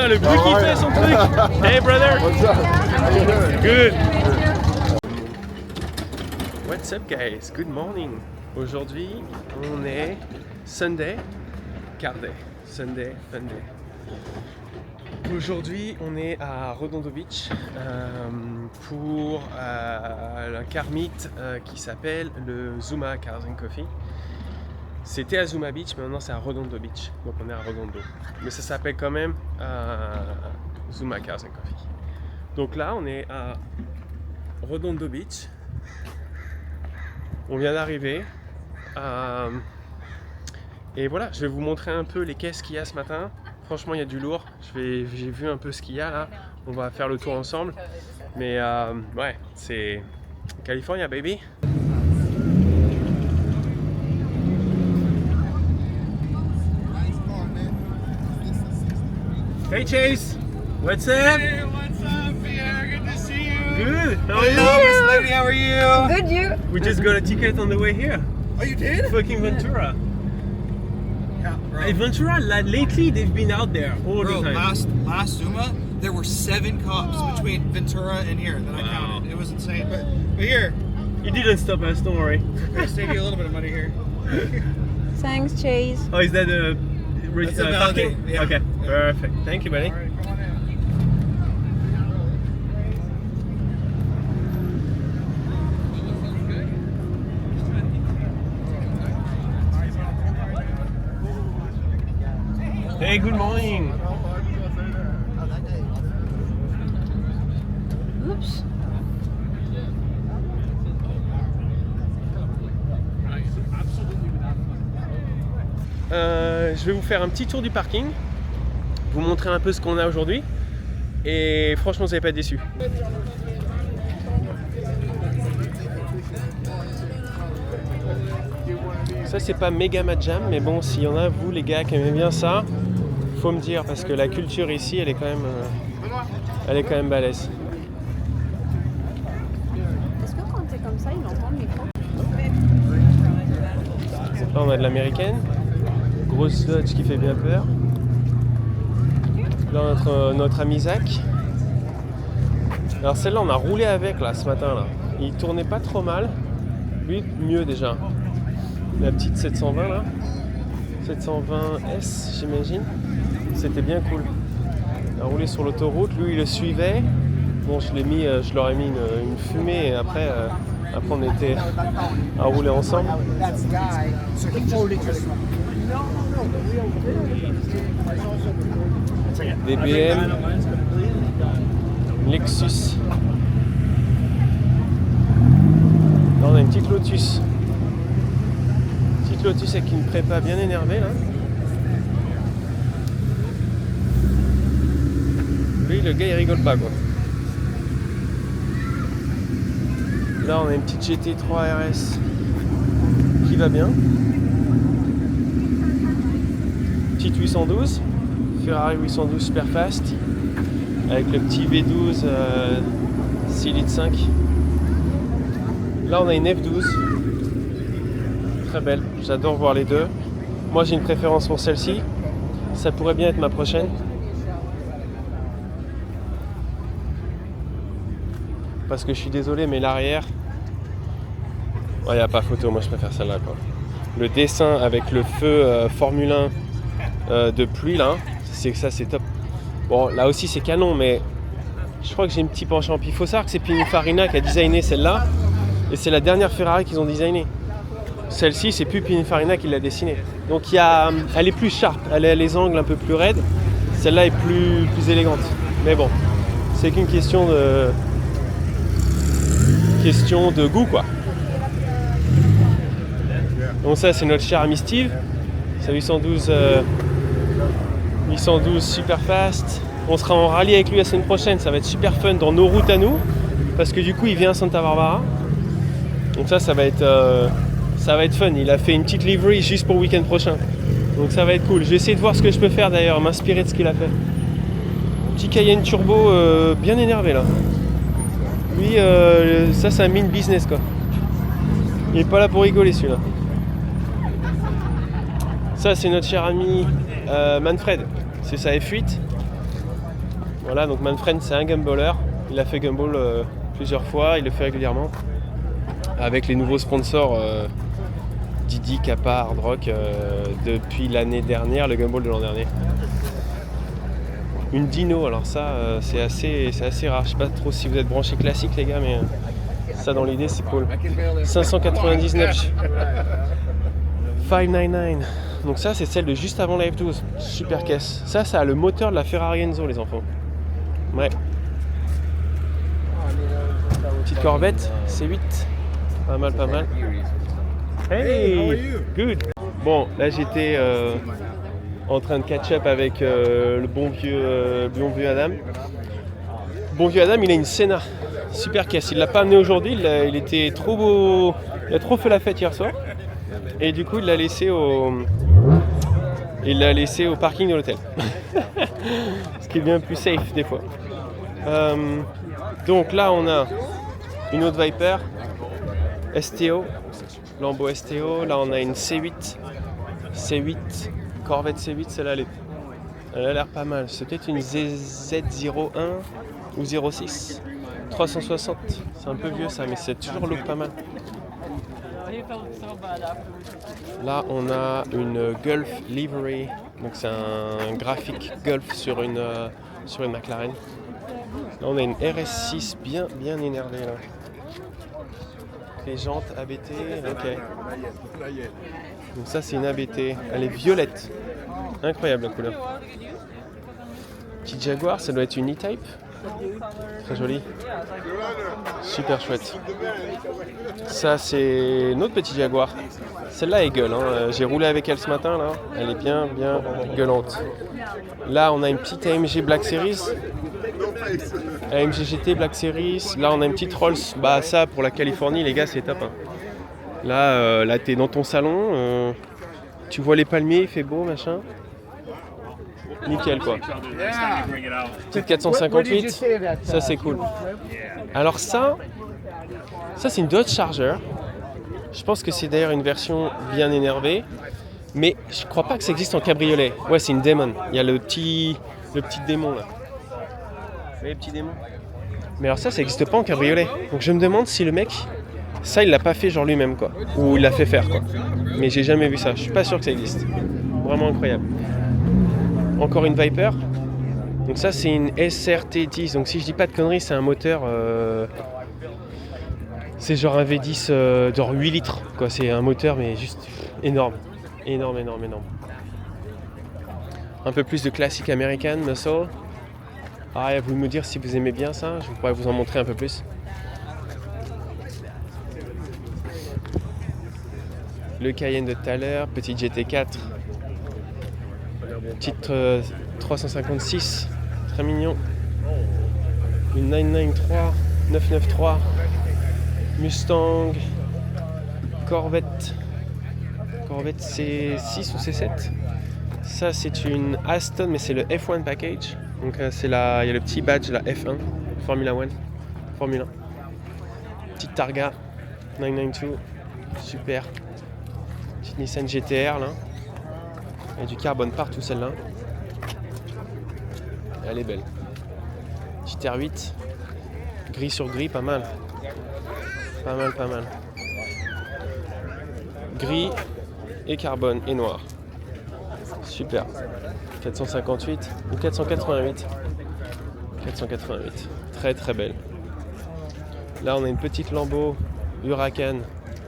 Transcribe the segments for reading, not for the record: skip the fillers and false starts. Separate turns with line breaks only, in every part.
Putain, le bruit qu'il fait son truc. Hey brother.
What's up?
Good. What's up guys? Good morning. Aujourd'hui, on est Sunday, Sunday, fun day. Aujourd'hui, on est à Redondo Beach pour un car meet qui s'appelle le Zuma Cars and Coffee. C'était à Zuma Beach, mais maintenant c'est à Redondo Beach, donc on est à Redondo. Mais ça s'appelle quand même Zuma Cars and Coffee. Donc là, on est à Redondo Beach. On vient d'arriver. Et voilà, je vais vous montrer un peu les caisses qu'il y a ce matin. Franchement, il y a du lourd. J'ai vu un peu ce qu'il y a là. On va faire le tour ensemble. Mais ouais, c'est California, baby. Hey Chase, what's up?
Hey, what's up, Pierre? Good to see you.
Good. How are you?
Hello, Miss Lady. How are you?
Good, you?
We just got a ticket on the way here.
Oh, you did?
Fucking Ventura.
Yeah, bro.
Hey, Ventura, lately they've been out there all
Bro,
the time.
last Zuma, there were 7 cops between Ventura and here that I counted. It was insane. But here,
You didn't stop us, don't worry.
I save you a little bit of money here.
Thanks, Chase.
Oh, is that a
That's a
parking?
validate, yeah.
Okay,
Yeah.
perfect. Thank you, buddy.
All right, come on in.
Hey, good morning.
Oops.
Je vais vous faire un petit tour du parking, vous montrer un peu ce qu'on a aujourd'hui, et franchement, vous n'allez pas être déçus. Ça, c'est pas méga jam, mais bon, s'il y en a, vous les gars, qui aimez bien ça, faut me dire, parce que la culture ici, elle est quand même balèze.
Est-ce que quand t'es comme ça, il entend le micro?
Là, on a de l'américaine, grosse Dodge qui fait bien peur. Là, notre ami Zach. Alors celle-là, on a roulé avec là ce matin là. Il tournait pas trop mal. Lui, mieux déjà. La petite 720 là, 720S j'imagine. C'était bien cool. On a roulé sur l'autoroute, lui il le suivait. Bon, je leur ai mis une fumée et après on était à rouler ensemble. Des BM, Lexus. Là on a une petite Lotus. Petite Lotus avec une prépa bien énervée là. Lui le gars il rigole pas quoi. Là on a une petite GT3 RS qui va bien. Petite 812, Ferrari 812 super fast avec le petit V12 6 litres 5. Là on a une F12, très belle, j'adore voir les deux. Moi j'ai une préférence pour celle-ci, ça pourrait bien être ma prochaine. Parce que je suis désolé mais l'arrière, il n'y a pas photo, moi je préfère celle-là quoi. Le dessin avec le feu Formule 1 de pluie là, c'est top. Bon là aussi c'est canon mais je crois que j'ai un petit penchant. Puis il faut savoir que c'est Pininfarina qui a designé celle-là et c'est la dernière Ferrari qu'ils ont designé. Celle-ci c'est plus Pininfarina qui l'a dessinée. Donc elle est plus sharp, elle a les angles un peu plus raides. Celle-là est plus élégante. Mais bon, c'est qu'une question de goût quoi. Donc ça c'est notre cher ami Steve, c'est 812 super fast. On sera en rallye avec lui la semaine prochaine, ça va être super fun dans nos routes à nous, parce que du coup il vient à Santa Barbara. Donc ça va être fun, il a fait une petite livery juste pour le week-end prochain. Donc ça va être cool, je vais essayer de voir ce que je peux faire d'ailleurs, m'inspirer de ce qu'il a fait. Petit Cayenne turbo bien énervé là. Lui ça c'est un mine business quoi. Il est pas là pour rigoler celui-là. Ça c'est notre cher ami Manfred, c'est sa F8. Voilà, donc Manfred c'est un gumballer. Il a fait gumball plusieurs fois, il le fait régulièrement. Avec les nouveaux sponsors Didi, Kappa, Hard Rock depuis l'année dernière, le gumball de l'an dernier. Une Dino, alors ça c'est assez rare. Je sais pas trop si vous êtes branchés classique les gars, mais ça dans l'idée c'est cool. 599. 599. Donc ça c'est celle de juste avant la F12. Super caisse. Ça a le moteur de la Ferrari Enzo les enfants. Ouais. Petite Corvette, C8. Pas mal, pas mal. Hey, good. Bon, là j'étais en train de catch up avec le bon vieux Adam. Bon vieux Adam, il a une Senna. Super caisse. Il l'a pas amené aujourd'hui. Il était trop beau. Il a trop fait la fête hier soir. Et du coup, il l'a laissé au parking de l'hôtel. Ce qui est bien plus safe des fois. Donc là, on a une autre Viper STO, Lambo STO. Là, on a une C8, Corvette C8. Celle-là, elle a l'air pas mal. C'est peut-être une Z01 ou 06, 360. C'est un peu vieux ça, mais c'est toujours look pas mal. Là, on a une Gulf Livery, donc c'est un graphique Gulf sur une McLaren. Là, on a une RS6 bien énervée là. Les jantes ABT, ok. Donc ça, c'est une ABT. Elle est violette, incroyable la couleur. Petite Jaguar, ça doit être une E-Type. Très jolie. Super chouette. Ça c'est une autre petite Jaguar. Celle-là est gueule. Hein. J'ai roulé avec elle ce matin là. Elle est bien gueulante. Là on a une petite AMG Black Series. AMG GT Black Series. Là on a une petite Rolls. Bah ça pour la Californie les gars c'est top. Hein. Là t'es dans ton salon. Tu vois les palmiers, il fait beau machin. Nickel quoi. Petite 458, ça c'est cool. Alors ça c'est une Dodge Charger. Je pense que c'est d'ailleurs une version bien énervée. Mais je crois pas que ça existe en cabriolet. Ouais, c'est une Demon. Il y a le petit démon là. Vous voyez le petit démon. Mais alors ça n'existe pas en cabriolet. Donc je me demande si le mec, ça il l'a pas fait genre lui-même quoi. Ou il l'a fait faire quoi. Mais j'ai jamais vu ça. Je suis pas sûr que ça existe. Vraiment incroyable. Encore une Viper. Donc ça c'est une SRT10. Donc si je dis pas de conneries, c'est un moteur c'est genre un V10 genre 8 litres quoi. C'est un moteur mais juste énorme. Énorme. Un peu plus de classique American muscle. Ah, vous me dire si vous aimez bien ça, je pourrais vous en montrer un peu plus. Le Cayenne de tout à l'heure, petite GT4. Petite 356, très mignon. Une 993, Mustang, Corvette C6 ou C7. Ça c'est une Aston mais c'est le F1 package. Donc il y a le petit badge la F1, Formula 1. Petite Targa 992, super. Petite Nissan GTR là. Il y a du carbone partout celle-là. Elle est belle. Petite R8. Gris sur gris, pas mal. Pas mal. Gris et carbone et noir. Super. 458 ou 488. 488. Très belle. Là on a une petite Lambo Huracan.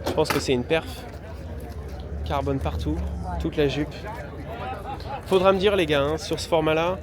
Je pense que c'est une perf. Carbone partout. Toute la jupe. Faudra me dire les gars, hein, sur ce format là,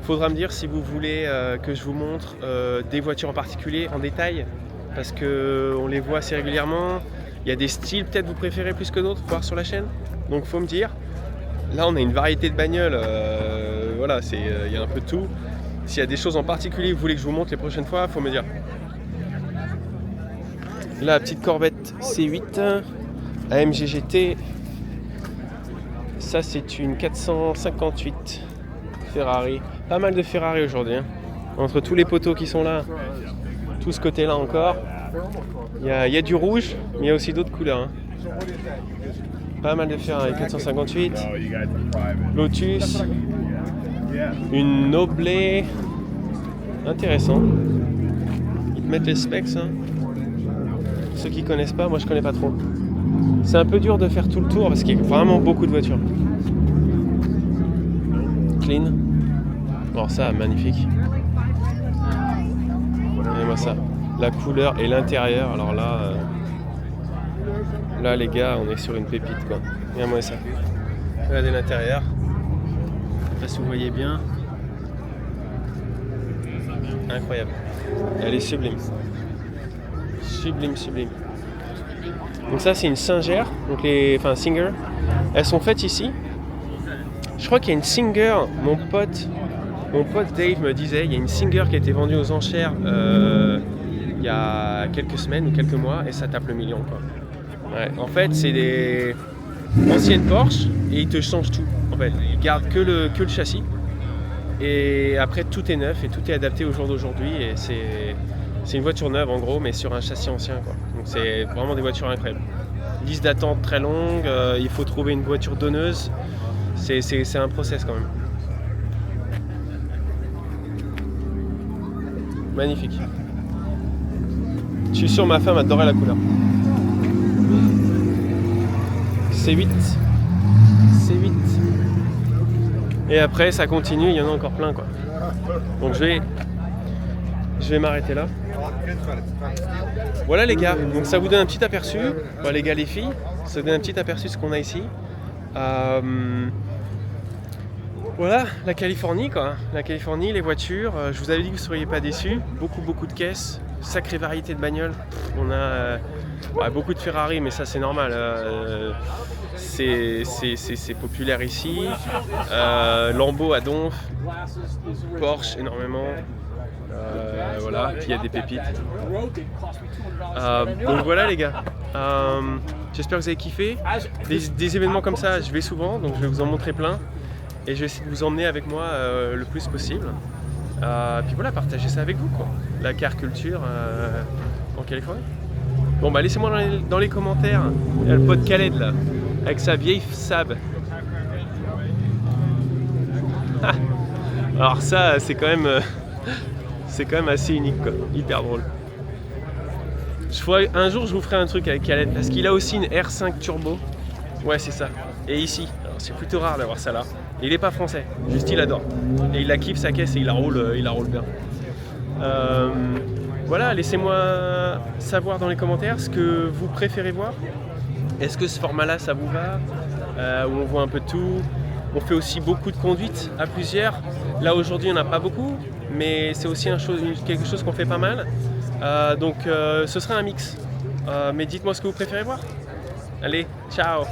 faudra me dire si vous voulez que je vous montre des voitures en particulier en détail, parce que on les voit assez régulièrement. Il y a des styles peut-être vous préférez plus que d'autres, voir sur la chaîne. Donc faut me dire. Là on a une variété de bagnoles, voilà, il y a un peu de tout. S'il y a des choses en particulier que vous voulez que je vous montre les prochaines fois, faut me dire. La petite Corvette C8, AMG GT. Ça c'est une 458 Ferrari. Pas mal de Ferrari aujourd'hui. Hein. Entre tous les poteaux qui sont là, tout ce côté là encore. Il y a du rouge, mais il y a aussi d'autres couleurs. Hein. Pas mal de Ferrari. 458. Lotus. Une Noble Intéressant. Ils te mettent les specs, hein. Ceux qui connaissent pas, moi je connais pas trop. C'est un peu dur de faire tout le tour parce qu'il y a vraiment beaucoup de voitures. Clean. Alors ça, magnifique. Regardez-moi ça. La couleur et l'intérieur. Alors là, là les gars, on est sur une pépite quoi. Regardez-moi ça. Regardez l'intérieur. Je sais pas si vous voyez bien. Incroyable. Elle est sublime. Sublime, sublime. Donc ça c'est une Singer, donc Singer. Elles sont faites ici. Je crois qu'il y a une Singer, mon pote Dave me disait, il y a une Singer qui a été vendue aux enchères il y a quelques semaines ou quelques mois et ça tape le million quoi. Ouais, en fait c'est des anciennes Porsche et ils te changent tout. En fait, ils gardent que le châssis et après tout est neuf et tout est adapté au jour d'aujourd'hui et c'est une voiture neuve en gros mais sur un châssis ancien quoi. Donc c'est vraiment des voitures incroyables. Liste d'attente très longue, il faut trouver une voiture donneuse. C'est un process quand même. Magnifique. Je suis sûr ma femme adorait la couleur. C8. Et après ça continue, il y en a encore plein quoi. Donc je vais m'arrêter là. Voilà les gars, donc ça vous donne un petit aperçu. Bon, les gars, les filles, ça vous donne un petit aperçu de ce qu'on a ici. Voilà, la Californie quoi. La Californie, les voitures. Je vous avais dit que vous ne seriez pas déçus. Beaucoup de caisses, sacrée variété de bagnoles. On a beaucoup de Ferrari, mais ça c'est normal. C'est populaire ici. Lambo à Donf, Porsche énormément. Voilà, puis il y a des pépites. Donc voilà les gars. J'espère que vous avez kiffé. Des événements comme ça, je vais souvent, donc je vais vous en montrer plein. Et je vais essayer de vous emmener avec moi le plus possible. Puis voilà, partagez ça avec vous quoi. La car culture en Californie. Bon bah laissez-moi dans les commentaires. Il y a le pote Khaled là, avec sa vieille Saab. Alors ça c'est quand même assez unique quoi, hyper drôle. Un jour je vous ferai un truc avec Khaled parce qu'il a aussi une R5 turbo. Ouais c'est ça. Et ici, alors c'est plutôt rare d'avoir ça là. Il n'est pas français, juste il adore. Et il la kiffe sa caisse et il la roule bien. Voilà, laissez-moi savoir dans les commentaires ce que vous préférez voir. Est-ce que ce format-là, ça vous va où on voit un peu de tout. On fait aussi beaucoup de conduite à plusieurs. Là aujourd'hui, on n'a pas beaucoup, mais c'est aussi quelque chose qu'on fait pas mal. Donc ce sera un mix. Mais dites-moi ce que vous préférez voir. Allez, ciao!